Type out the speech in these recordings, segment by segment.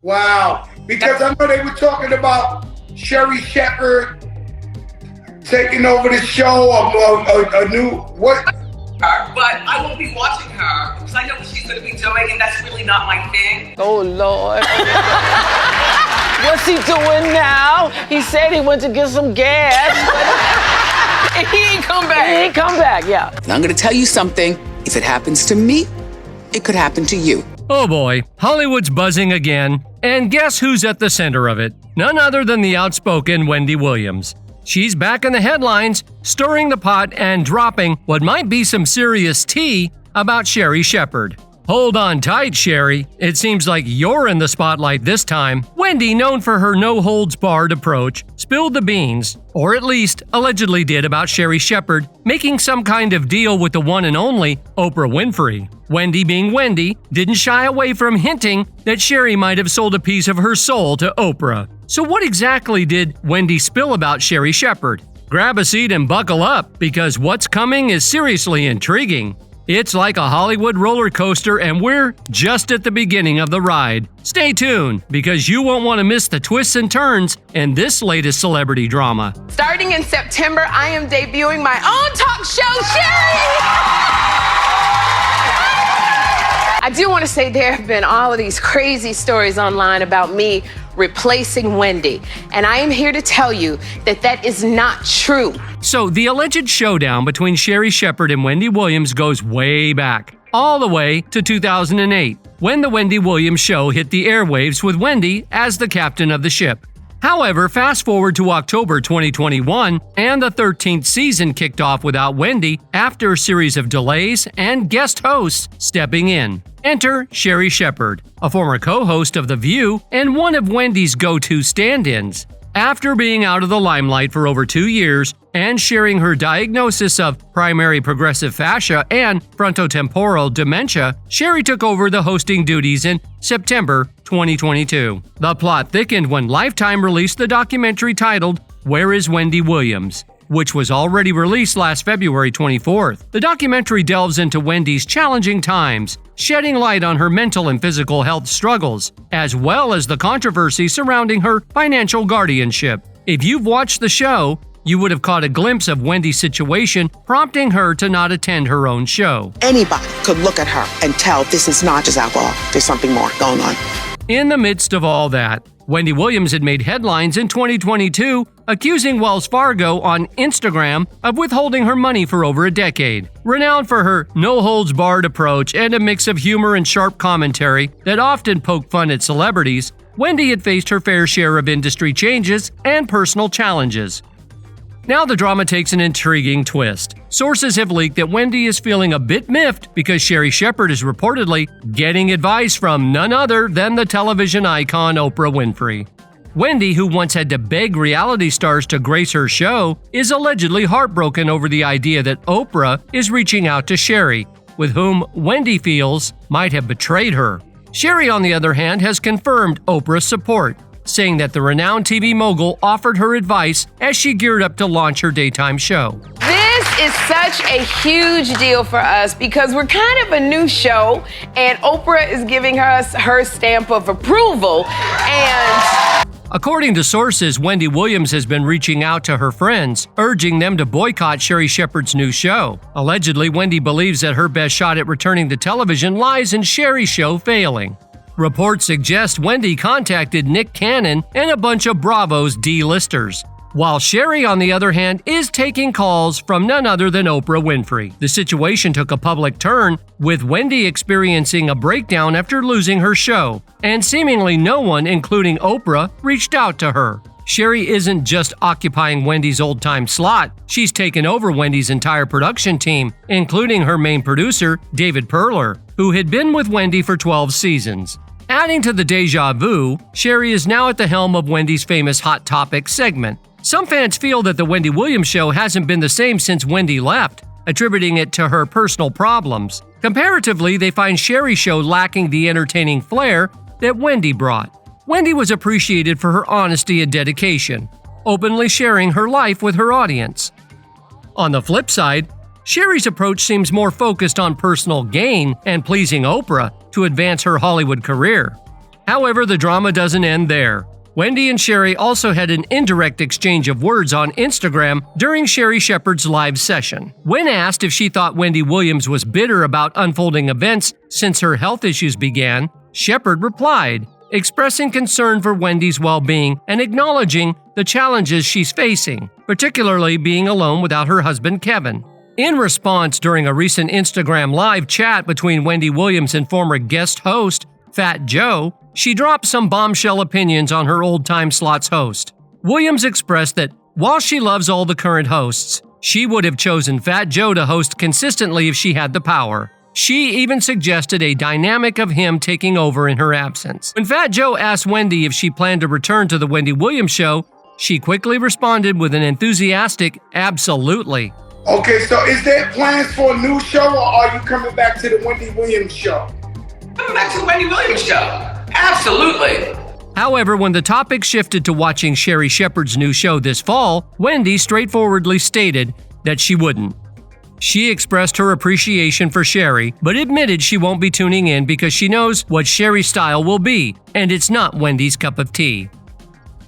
Wow. Because I know they were talking about Sherri Shepherd taking over the show, a new, what? But I won't be watching her because I know what she's going to be doing, and that's really not my thing. Oh, Lord. What's he doing now? He said he went to get some gas. And he ain't come back. He ain't come back, yeah. And I'm going to tell you something. If it happens to me, it could happen to you. Oh boy, Hollywood's buzzing again. And guess who's at the center of it? None other than the outspoken Wendy Williams. She's back in the headlines, stirring the pot and dropping what might be some serious tea about Sherri Shepherd. Hold on tight, Sherri. It seems like you're in the spotlight this time. Wendy, known for her no-holds-barred approach, spilled the beans, or at least allegedly did, about Sherri Shepherd making some kind of deal with the one and only Oprah Winfrey. Wendy, being Wendy, didn't shy away from hinting that Sherri might have sold a piece of her soul to Oprah. So what exactly did Wendy spill about Sherri Shepherd? Grab a seat and buckle up, because what's coming is seriously intriguing. It's like a Hollywood roller coaster, and we're just at the beginning of the ride. Stay tuned, because you won't want to miss the twists and turns in this latest celebrity drama. Starting in September, I am debuting my own talk show, Sherri! I do want to say there have been all of these crazy stories online about me replacing Wendy, and I am here to tell you that that is not true. So the alleged showdown between Sherri Shepherd and Wendy Williams goes way back, all the way to 2008, when the Wendy Williams show hit the airwaves with Wendy as the captain of the ship. However, fast forward to October 2021, and the 13th season kicked off without Wendy after a series of delays and guest hosts stepping in. Enter Sherri Shepherd, a former co-host of The View and one of Wendy's go-to stand-ins. After being out of the limelight for over 2 years and sharing her diagnosis of primary progressive fascia and frontotemporal dementia, Sherri took over the hosting duties in September 2022. The plot thickened when Lifetime released the documentary titled Where is Wendy Williams?, which was already released last February 24th. The documentary delves into Wendy's challenging times, shedding light on her mental and physical health struggles, as well as the controversy surrounding her financial guardianship. If you've watched the show, you would have caught a glimpse of Wendy's situation, prompting her to not attend her own show. Anybody could look at her and tell this is not just alcohol. There's something more going on. In the midst of all that, Wendy Williams had made headlines in 2022, accusing Wells Fargo on Instagram of withholding her money for over a decade. Renowned for her no-holds-barred approach and a mix of humor and sharp commentary that often poked fun at celebrities, Wendy had faced her fair share of industry changes and personal challenges. Now the drama takes an intriguing twist. Sources have leaked that Wendy is feeling a bit miffed because Sherri Shepherd is reportedly getting advice from none other than the television icon Oprah Winfrey. Wendy, who once had to beg reality stars to grace her show, is allegedly heartbroken over the idea that Oprah is reaching out to Sherri, with whom Wendy feels might have betrayed her. Sherri, on the other hand, has confirmed Oprah's support, saying that the renowned TV mogul offered her advice as she geared up to launch her daytime show. This is such a huge deal for us because we're kind of a new show, and Oprah is giving us her stamp of approval. And according to sources, Wendy Williams has been reaching out to her friends, urging them to boycott Sherri Shepherd's new show. Allegedly, Wendy believes that her best shot at returning to television lies in Sherri's show failing. Reports suggest Wendy contacted Nick Cannon and a bunch of Bravo's D-listers, while Sherri, on the other hand, is taking calls from none other than Oprah Winfrey. The situation took a public turn, with Wendy experiencing a breakdown after losing her show, and seemingly no one, including Oprah, reached out to her. Sherri isn't just occupying Wendy's old-time slot, she's taken over Wendy's entire production team, including her main producer, David Perler, who had been with Wendy for 12 seasons. Adding to the deja vu, Sherri is now at the helm of Wendy's famous Hot Topics segment. Some fans feel that the Wendy Williams show hasn't been the same since Wendy left, attributing it to her personal problems. Comparatively, they find Sherri's show lacking the entertaining flair that Wendy brought. Wendy was appreciated for her honesty and dedication, openly sharing her life with her audience. On the flip side, Sherri's approach seems more focused on personal gain and pleasing Oprah to advance her Hollywood career. However, the drama doesn't end there. Wendy and Sherri also had an indirect exchange of words on Instagram during Sherri Shepherd's live session. When asked if she thought Wendy Williams was bitter about unfolding events since her health issues began, Shepherd replied, expressing concern for Wendy's well-being and acknowledging the challenges she's facing, particularly being alone without her husband Kevin. In response, during a recent Instagram live chat between Wendy Williams and former guest host Fat Joe, she dropped some bombshell opinions on her Old Time Slots host. Williams expressed that while she loves all the current hosts, she would have chosen Fat Joe to host consistently if she had the power. She even suggested a dynamic of him taking over in her absence. When Fat Joe asked Wendy if she planned to return to the Wendy Williams show, she quickly responded with an enthusiastic absolutely. Okay, so is there plans for a new show, or are you coming back to the Wendy Williams show? Coming back to the Wendy Williams show. Absolutely. However, when the topic shifted to watching Sherri Shepherd's new show this fall, Wendy straightforwardly stated that she wouldn't. She expressed her appreciation for Sherri, but admitted she won't be tuning in because she knows what Sherri's style will be, and it's not Wendy's cup of tea.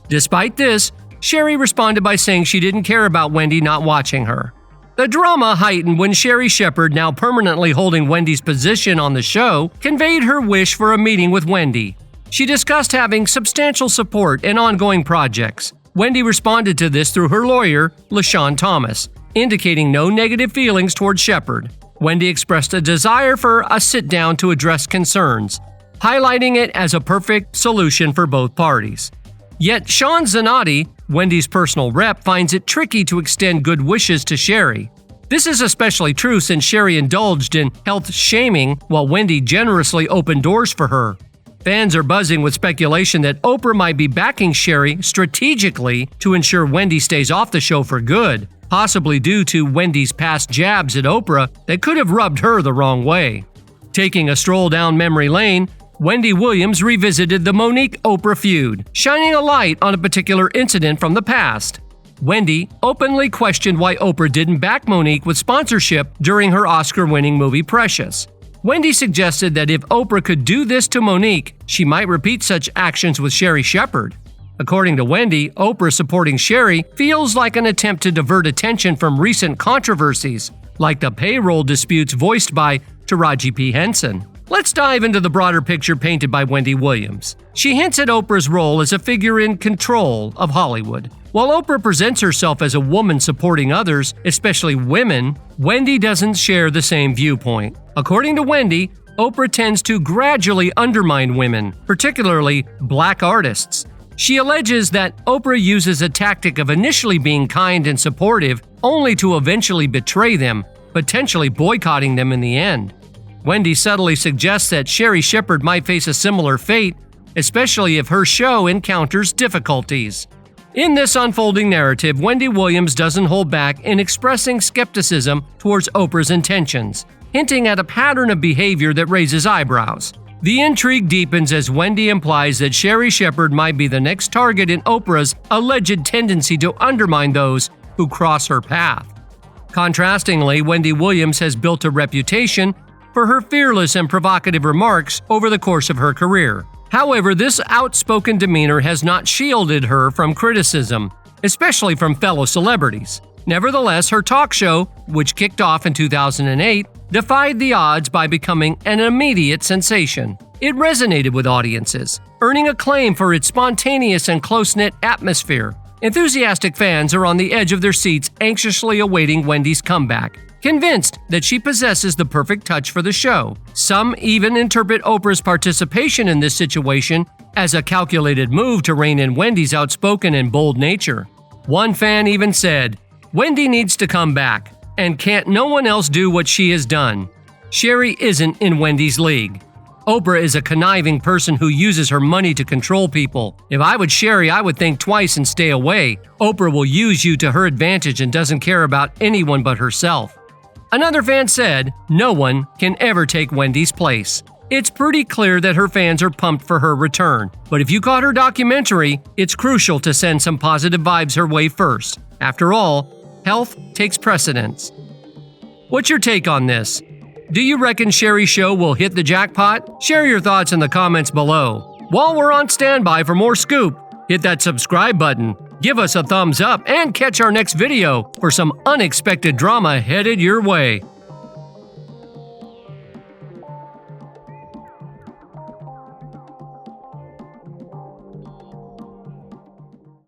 Despite this, Sherri responded by saying she didn't care about Wendy not watching her. The drama heightened when Sherri Shepherd, now permanently holding Wendy's position on the show, conveyed her wish for a meeting with Wendy. She discussed having substantial support in ongoing projects. Wendy responded to this through her lawyer, LaShawn Thomas, indicating no negative feelings toward Shepherd. Wendy expressed a desire for a sit-down to address concerns, highlighting it as a perfect solution for both parties. Yet Sean Zanotti, Wendy's personal rep, finds it tricky to extend good wishes to Sherri. This is especially true since Sherri indulged in health shaming while Wendy generously opened doors for her. Fans are buzzing with speculation that Oprah might be backing Sherri strategically to ensure Wendy stays off the show for good, possibly due to Wendy's past jabs at Oprah that could have rubbed her the wrong way. Taking a stroll down memory lane, Wendy Williams revisited the Monique-Oprah feud, shining a light on a particular incident from the past. Wendy openly questioned why Oprah didn't back Monique with sponsorship during her Oscar-winning movie Precious. Wendy suggested that if Oprah could do this to Monique, she might repeat such actions with Sherri Shepherd. According to Wendy, Oprah supporting Sherri feels like an attempt to divert attention from recent controversies, like the payroll disputes voiced by Taraji P. Henson. Let's dive into the broader picture painted by Wendy Williams. She hints at Oprah's role as a figure in control of Hollywood. While Oprah presents herself as a woman supporting others, especially women, Wendy doesn't share the same viewpoint. According to Wendy, Oprah tends to gradually undermine women, particularly black artists. She alleges that Oprah uses a tactic of initially being kind and supportive, only to eventually betray them, potentially boycotting them in the end. Wendy subtly suggests that Sherri Shepherd might face a similar fate, especially if her show encounters difficulties. In this unfolding narrative, Wendy Williams doesn't hold back in expressing skepticism towards Oprah's intentions, hinting at a pattern of behavior that raises eyebrows. The intrigue deepens as Wendy implies that Sherri Shepherd might be the next target in Oprah's alleged tendency to undermine those who cross her path. Contrastingly, Wendy Williams has built a reputation for her fearless and provocative remarks over the course of her career. However, this outspoken demeanor has not shielded her from criticism, especially from fellow celebrities. Nevertheless, her talk show, which kicked off in 2008, defied the odds by becoming an immediate sensation. It resonated with audiences, earning acclaim for its spontaneous and close-knit atmosphere. Enthusiastic fans are on the edge of their seats anxiously awaiting Wendy's comeback, convinced that she possesses the perfect touch for the show. Some even interpret Oprah's participation in this situation as a calculated move to rein in Wendy's outspoken and bold nature. One fan even said, "Wendy needs to come back, and can't no one else do what she has done? Sherri isn't in Wendy's league. Oprah is a conniving person who uses her money to control people. If I was Sherri, I would think twice and stay away. Oprah will use you to her advantage and doesn't care about anyone but herself." Another fan said, "No one can ever take Wendy's place. It's pretty clear that her fans are pumped for her return. But if you caught her documentary, it's crucial to send some positive vibes her way first. After all, health takes precedence." What's your take on this? Do you reckon Sherri's show will hit the jackpot? Share your thoughts in the comments below. While we're on standby for more scoop, hit that subscribe button, give us a thumbs up, and catch our next video for some unexpected drama headed your way.